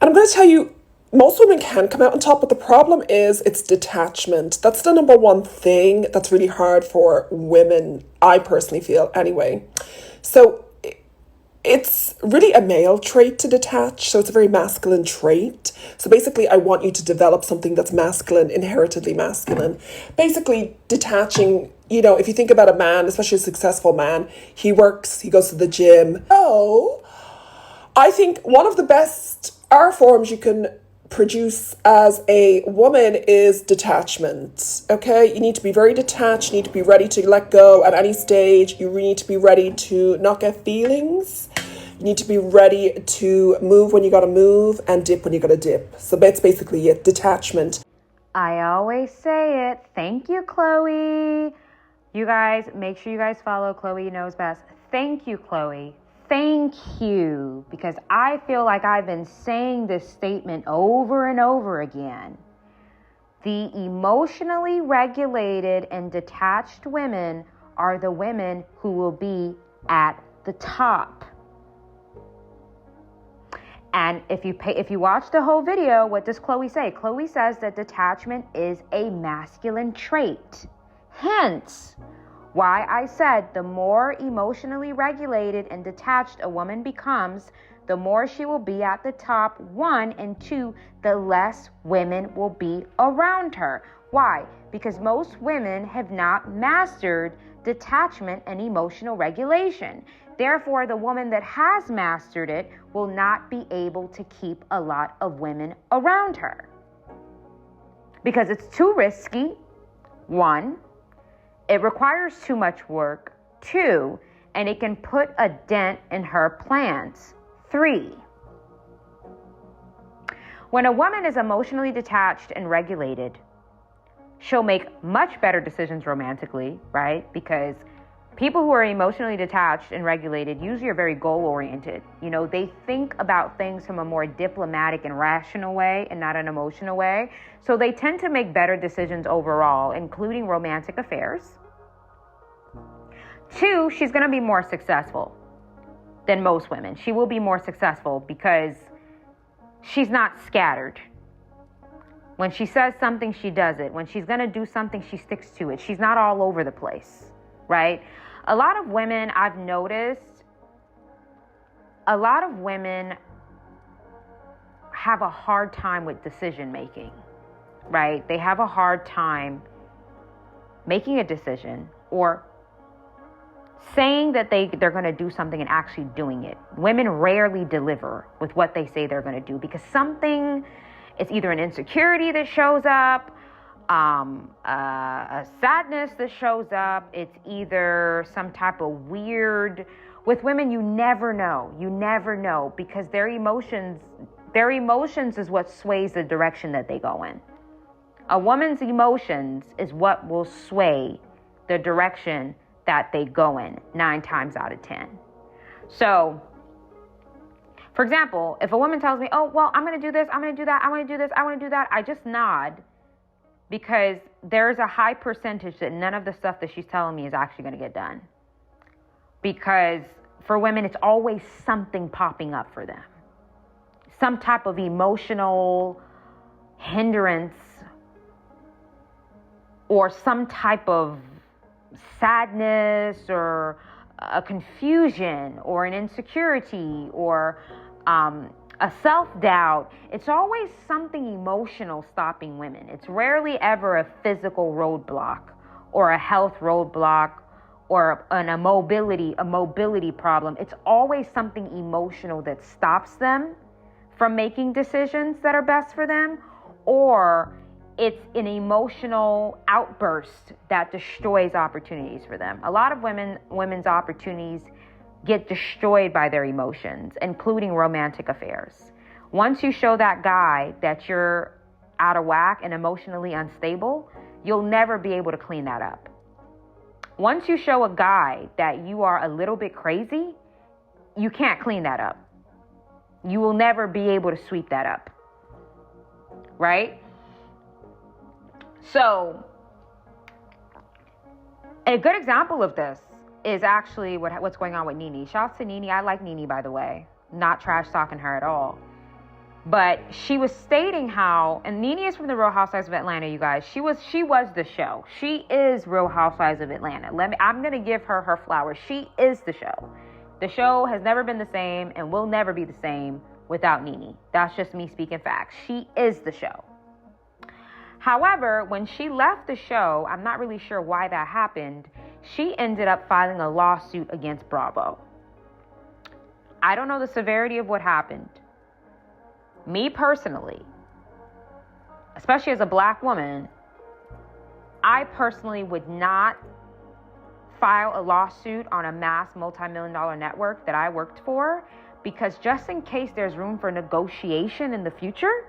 And I'm going to tell you, most women can come out on top, but the problem is it's detachment. That's the number one thing that's really hard for women, I personally feel anyway. So it's really a male trait to detach, so it's a very masculine trait. So basically, I want you to develop something that's masculine, inheritedly masculine. Basically, detaching, if you think about a man, especially a successful man, he works, he goes to the gym. Oh, I think one of the best art forms you can produce as a woman is detachment. Okay, you need to be very detached, you need to be ready to let go at any stage, you need to be ready to not get feelings, you need to be ready to move when you gotta move and dip when you gotta dip. So that's basically it, detachment. I always say it. Thank you, Chloe. You guys, make sure you guys follow Chloe Knows Best. Thank you, Chloe. Thank you. Because I feel like I've been saying this statement over and over again. The emotionally regulated and detached women are the women who will be at the top. And if you watch the whole video, what does Chloe say? Chloe says that detachment is a masculine trait. Hence, why I said the more emotionally regulated and detached a woman becomes, the more she will be at the top, one, and two, the less women will be around her. Why? Because most women have not mastered detachment and emotional regulation. Therefore, the woman that has mastered it will not be able to keep a lot of women around her. Because it's too risky, one, it requires too much work, two, and it can put a dent in her plans, three. When a woman is emotionally detached and regulated, she'll make much better decisions romantically, right? Because people who are emotionally detached and regulated usually are very goal-oriented. They think about things from a more diplomatic and rational way and not an emotional way. So they tend to make better decisions overall, including romantic affairs. Two, she's going to be more successful than most women. She will be more successful because she's not scattered. When she says something, she does it. When she's going to do something, she sticks to it. She's not all over the place, right? A lot of women, I've noticed, have a hard time with decision making, right? They have a hard time making a decision or saying that they're going to do something and actually doing it. Women rarely deliver with what they say they're going to do because it's either an insecurity that shows up, a sadness that shows up. It's either some type of weird. With women, you never know because their emotions is what sways the direction that they go in. A woman's emotions is what will sway the direction that they go in 9 times out of 10. So, for example, if a woman tells me, oh, well, I'm going to do this, I'm going to do that, I want to do this, I want to do that, I just nod because there's a high percentage that none of the stuff that she's telling me is actually going to get done. Because for women, it's always something popping up for them. Some type of emotional hindrance or some type of sadness or a confusion or an insecurity or a self-doubt. It's always something emotional stopping women. It's rarely ever a physical roadblock or a health roadblock or a mobility problem. It's always something emotional that stops them from making decisions that are best for them, or it's an emotional outburst that destroys opportunities for them. A lot of women's opportunities get destroyed by their emotions, including romantic affairs. Once you show that guy that you're out of whack and emotionally unstable, you'll never be able to clean that up. Once you show a guy that you are a little bit crazy, you can't clean that up. You will never be able to sweep that up, right? So, a good example of this is actually what's going on with Nene. Shouts to Nene. I like Nene, by the way. Not trash talking her at all. But she was stating how, and Nene is from the Real Housewives of Atlanta, you guys. She was the show. She is Real Housewives of Atlanta. I'm gonna give her her flowers. She is the show. The show has never been the same and will never be the same without Nene. That's just me speaking facts. She is the show. However, when she left the show, I'm not really sure why that happened. She ended up filing a lawsuit against Bravo. I don't know the severity of what happened. Me personally, especially as a black woman, I personally would not file a lawsuit on a mass multi-million-dollar network that I worked for, because just in case there's room for negotiation in the future,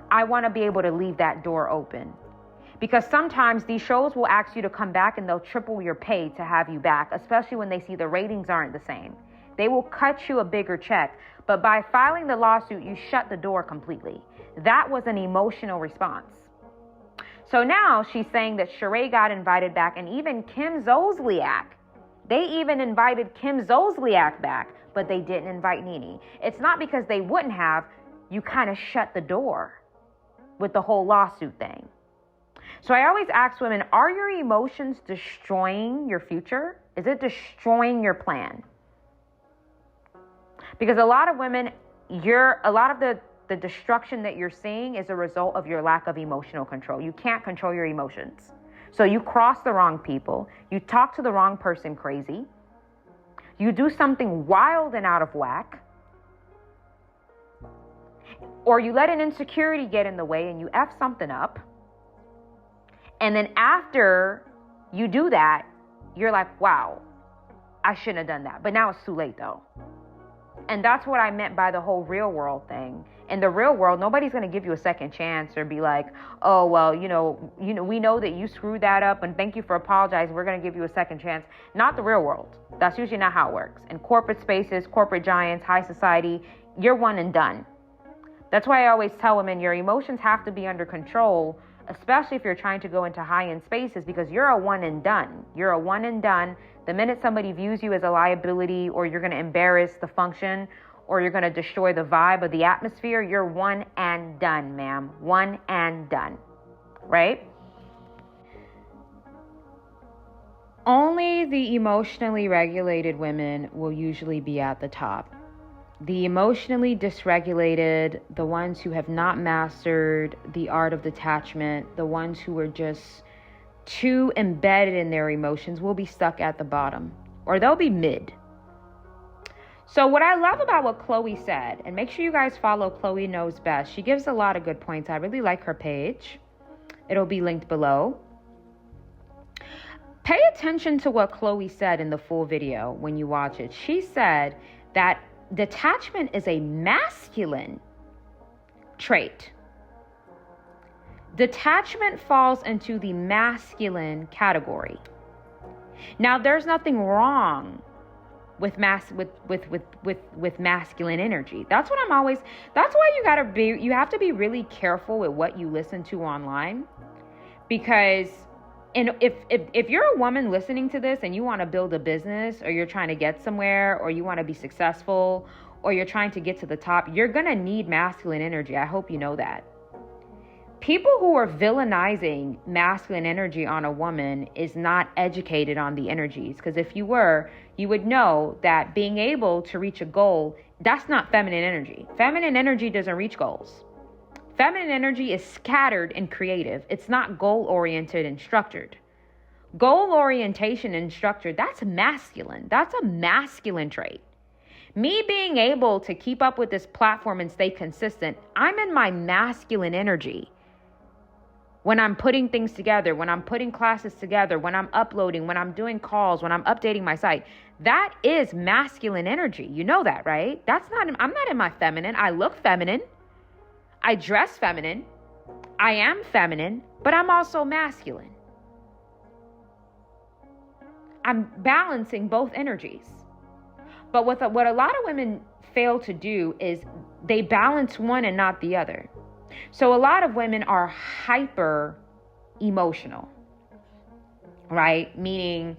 I want to be able to leave that door open. Because sometimes these shows will ask you to come back and they'll triple your pay to have you back, especially when they see the ratings aren't the same. They will cut you a bigger check. But by filing the lawsuit, you shut the door completely. That was an emotional response. So now she's saying that Sheree got invited back, and even Kim Zolciak. They even invited Kim Zolciak back, but they didn't invite Nene. It's not because they wouldn't have. You kind of shut the door with the whole lawsuit thing. So I always ask women, are your emotions destroying your future? Is it destroying your plan? Because a lot of women, a lot of the destruction that you're seeing is a result of your lack of emotional control. You can't control your emotions. So you cross the wrong people. You talk to the wrong person crazy. You do something wild and out of whack. Or you let an insecurity get in the way and you F something up. And then after you do that, you're like, wow, I shouldn't have done that. But now it's too late though. And that's what I meant by the whole real world thing. In the real world, nobody's going to give you a second chance or be like, oh, well, you know, we know that you screwed that up and thank you for apologizing. We're going to give you a second chance. Not the real world. That's usually not how it works. In corporate spaces, corporate giants, high society, you're one and done. That's why I always tell women your emotions have to be under control, especially if you're trying to go into high-end spaces, because you're a one and done. You're a one and done. The minute somebody views you as a liability, or you're going to embarrass the function, or you're going to destroy the vibe of the atmosphere, you're one and done, ma'am. One and done. Right? Only the emotionally regulated women will usually be at the top. The emotionally dysregulated, the ones who have not mastered the art of detachment, the ones who are just too embedded in their emotions, will be stuck at the bottom, or they'll be mid. So what I love about what Chloe said, and make sure you guys follow Chloe Knows Best. She gives a lot of good points. I really like her page. It'll be linked below. Pay attention to what Chloe said in the full video when you watch it. She said that detachment is a masculine trait. Detachment falls into the masculine category. Now, there's nothing wrong with masculine energy. That's what I'm always. That's why you have to be really careful with what you listen to online, because if you're a woman listening to this and you want to build a business, or you're trying to get somewhere, or you want to be successful, or you're trying to get to the top, you're gonna need masculine energy. I hope you know that. People who are villainizing masculine energy on a woman is not educated on the energies. Because if you were, you would know that being able to reach a goal, that's not feminine energy. Feminine energy doesn't reach goals. Feminine energy is scattered and creative. It's not goal-oriented and structured. Goal orientation and structure, that's masculine. That's a masculine trait. Me being able to keep up with this platform and stay consistent, I'm in my masculine energy. When I'm putting things together, when I'm putting classes together, when I'm uploading, when I'm doing calls, when I'm updating my site, that is masculine energy. You know that, right? I'm not in my feminine. I look feminine. I dress feminine. I am feminine, but I'm also masculine. I'm balancing both energies. But what a lot of women fail to do is they balance one and not the other. So a lot of women are hyper emotional, right? Meaning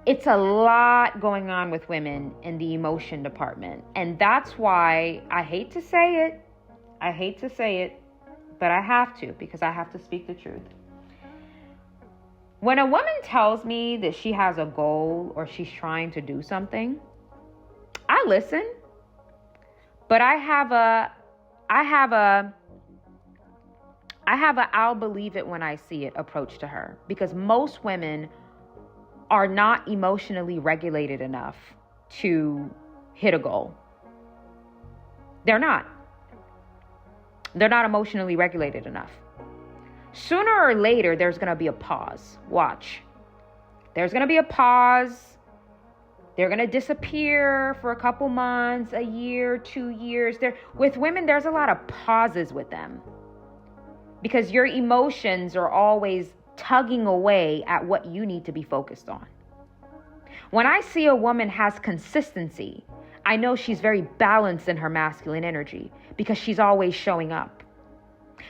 it's a lot going on with women in the emotion department. And that's why I hate to say it. I hate to say it, but I have to, because I have to speak the truth. When a woman tells me that she has a goal or she's trying to do something, I listen, but I have a I'll believe it when I see it approach to her, because most women are not emotionally regulated enough to hit a goal. They're not emotionally regulated enough. Sooner or later, there's going to be a pause. Watch. There's going to be a pause. They're going to disappear for a couple months, a year, 2 years. With women, there's a lot of pauses with them, because your emotions are always tugging away at what you need to be focused on. When I see a woman has consistency, I know she's very balanced in her masculine energy, because she's always showing up.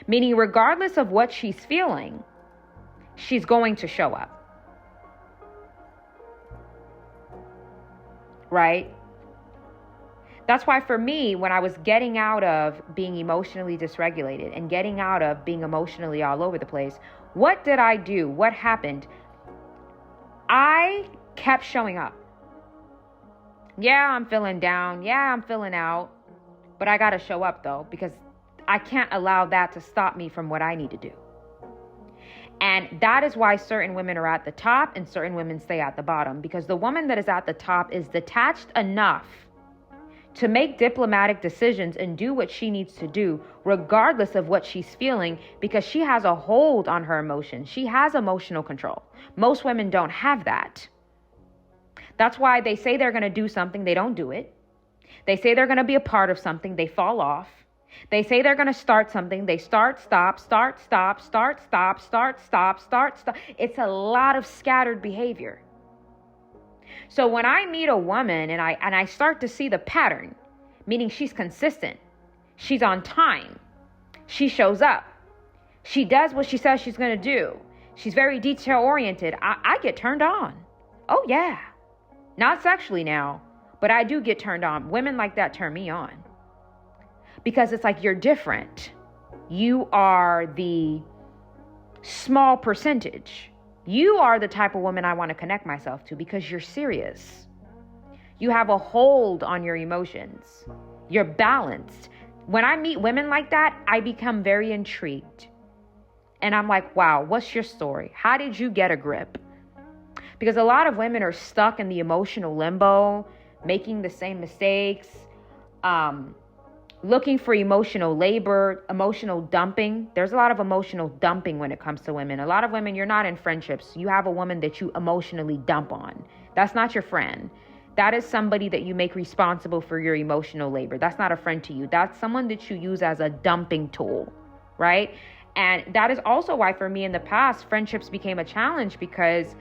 Meaning, regardless of what she's feeling, she's going to show up. Right? That's why for me, when I was getting out of being emotionally dysregulated and getting out of being emotionally all over the place, what did I do? What happened? I kept showing up. Yeah, I'm feeling down. Yeah, I'm feeling out. But I got to show up, though, because I can't allow that to stop me from what I need to do. And that is why certain women are at the top and certain women stay at the bottom, because the woman that is at the top is detached enough to make diplomatic decisions and do what she needs to do, regardless of what she's feeling, because she has a hold on her emotions. She has emotional control. Most women don't have that. That's why they say they're going to do something, they don't do it. They say they're going to be a part of something, they fall off. They say they're going to start something, they start, stop, start, stop, start, stop, start, stop, start, stop. It's a lot of scattered behavior. So when I meet a woman and I start to see the pattern, meaning she's consistent, she's on time, she shows up, she does what she says she's going to do, she's very detail oriented, I get turned on. Oh yeah. Not sexually now, but I do get turned on. Women like that turn me on. Because it's like, you're different. You are the small percentage. You are the type of woman I want to connect myself to, because you're serious. You have a hold on your emotions. You're balanced. When I meet women like that, I become very intrigued. And I'm like, wow, what's your story? How did you get a grip? Because a lot of women are stuck in the emotional limbo, making the same mistakes, looking for emotional labor, emotional dumping. There's a lot of emotional dumping when it comes to women. A lot of women, you're not in friendships. You have a woman that you emotionally dump on. That's not your friend. That is somebody that you make responsible for your emotional labor. That's not a friend to you. That's someone that you use as a dumping tool, right? And that is also why for me in the past, friendships became a challenge, because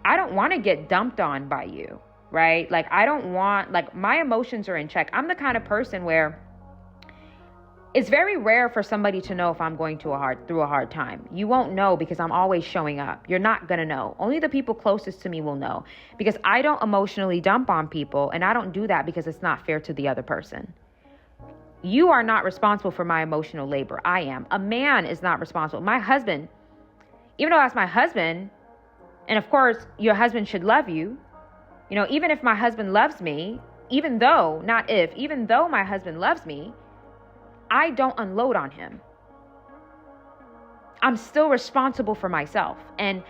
I don't want to get dumped on by you, right? Like, I don't want, like, my emotions are in check. I'm the kind of person where it's very rare for somebody to know if I'm going through a hard time. You won't know, because I'm always showing up. You're not going to know. Only the people closest to me will know, because I don't emotionally dump on people, and I don't do that because it's not fair to the other person. You are not responsible for my emotional labor. I am. A man is not responsible. My husband, even though that's my husband, and of course, your husband should love you. You know, even if my husband loves me, even though my husband loves me, I don't unload on him. I'm still responsible for myself. And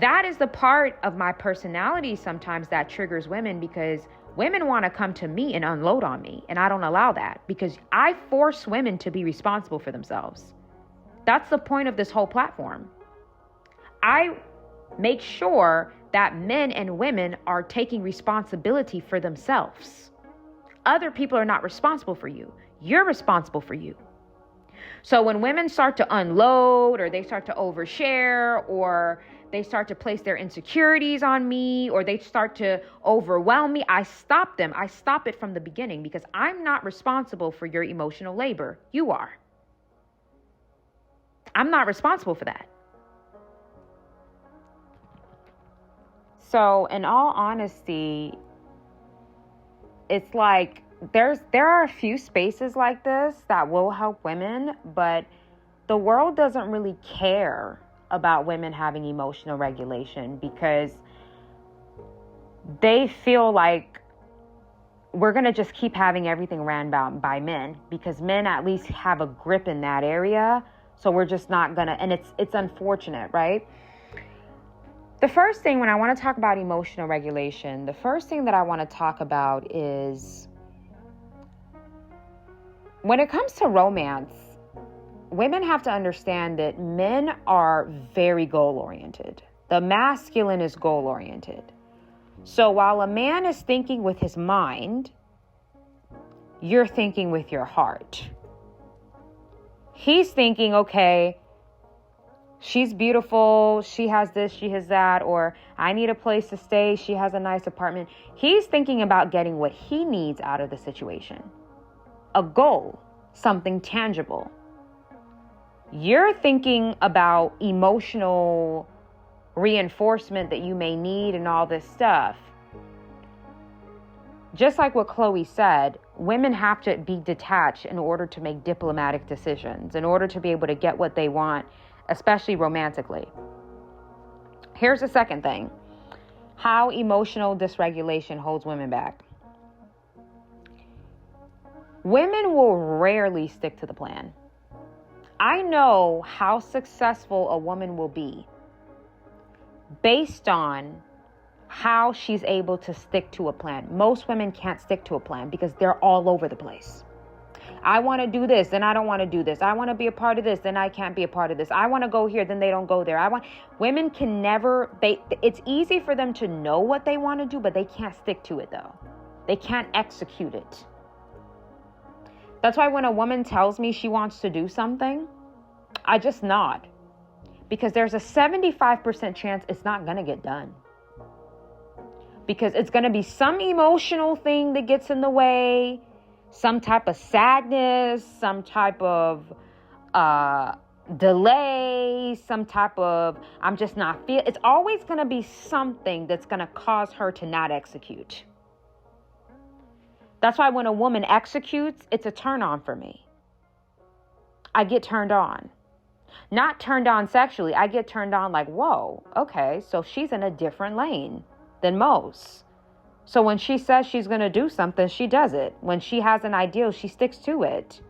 that is the part of my personality sometimes that triggers women, because women want to come to me and unload on me. And I don't allow that, because I force women to be responsible for themselves. That's the point of this whole platform. I make sure that men and women are taking responsibility for themselves. Other people are not responsible for you. You're responsible for you. So when women start to unload, or they start to overshare, or they start to place their insecurities on me, or they start to overwhelm me, I stop them. I stop it from the beginning, because I'm not responsible for your emotional labor. You are. I'm not responsible for that. So in all honesty, it's like there are a few spaces like this that will help women, but the world doesn't really care about women having emotional regulation because they feel like we're going to just keep having everything ran by men because men at least have a grip in that area. So we're just not going to, and it's unfortunate, right? The first thing when I want to talk about emotional regulation, the first thing that I want to talk about is when it comes to romance, women have to understand that men are very goal-oriented. The masculine is goal-oriented. So while a man is thinking with his mind, you're thinking with your heart. He's thinking, okay, she's beautiful, she has this, she has that, or I need a place to stay, she has a nice apartment. He's thinking about getting what he needs out of the situation. A goal, something tangible. You're thinking about emotional reinforcement that you may need and all this stuff. Just like what Chloe said, women have to be detached in order to make diplomatic decisions, in order to be able to get what they want, especially romantically. Here's the second thing. How emotional dysregulation holds women back. Women will rarely stick to the plan. I know how successful a woman will be based on how she's able to stick to a plan. Most women can't stick to a plan because they're all over the place. I want to do this, then I don't want to do this. I want to be a part of this, then I can't be a part of this. I want to go here, then they don't go there. Women can never, it's easy for them to know what they want to do, but they can't stick to it though. They can't execute it. That's why when a woman tells me she wants to do something, I just nod. Because there's a 75% chance it's not going to get done. Because it's going to be some emotional thing that gets in the way, some type of sadness, some type of delay, some type of, I'm just not feel. It's always going to be something that's going to cause her to not execute. That's why when a woman executes, it's a turn on for me. I get turned on. Not turned on sexually. I get turned on like, whoa, okay, so she's in a different lane than most. So when she says she's going to do something, she does it. When she has an ideal, she sticks to it.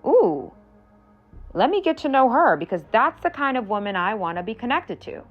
Ooh, let me get to know her because that's the kind of woman I want to be connected to.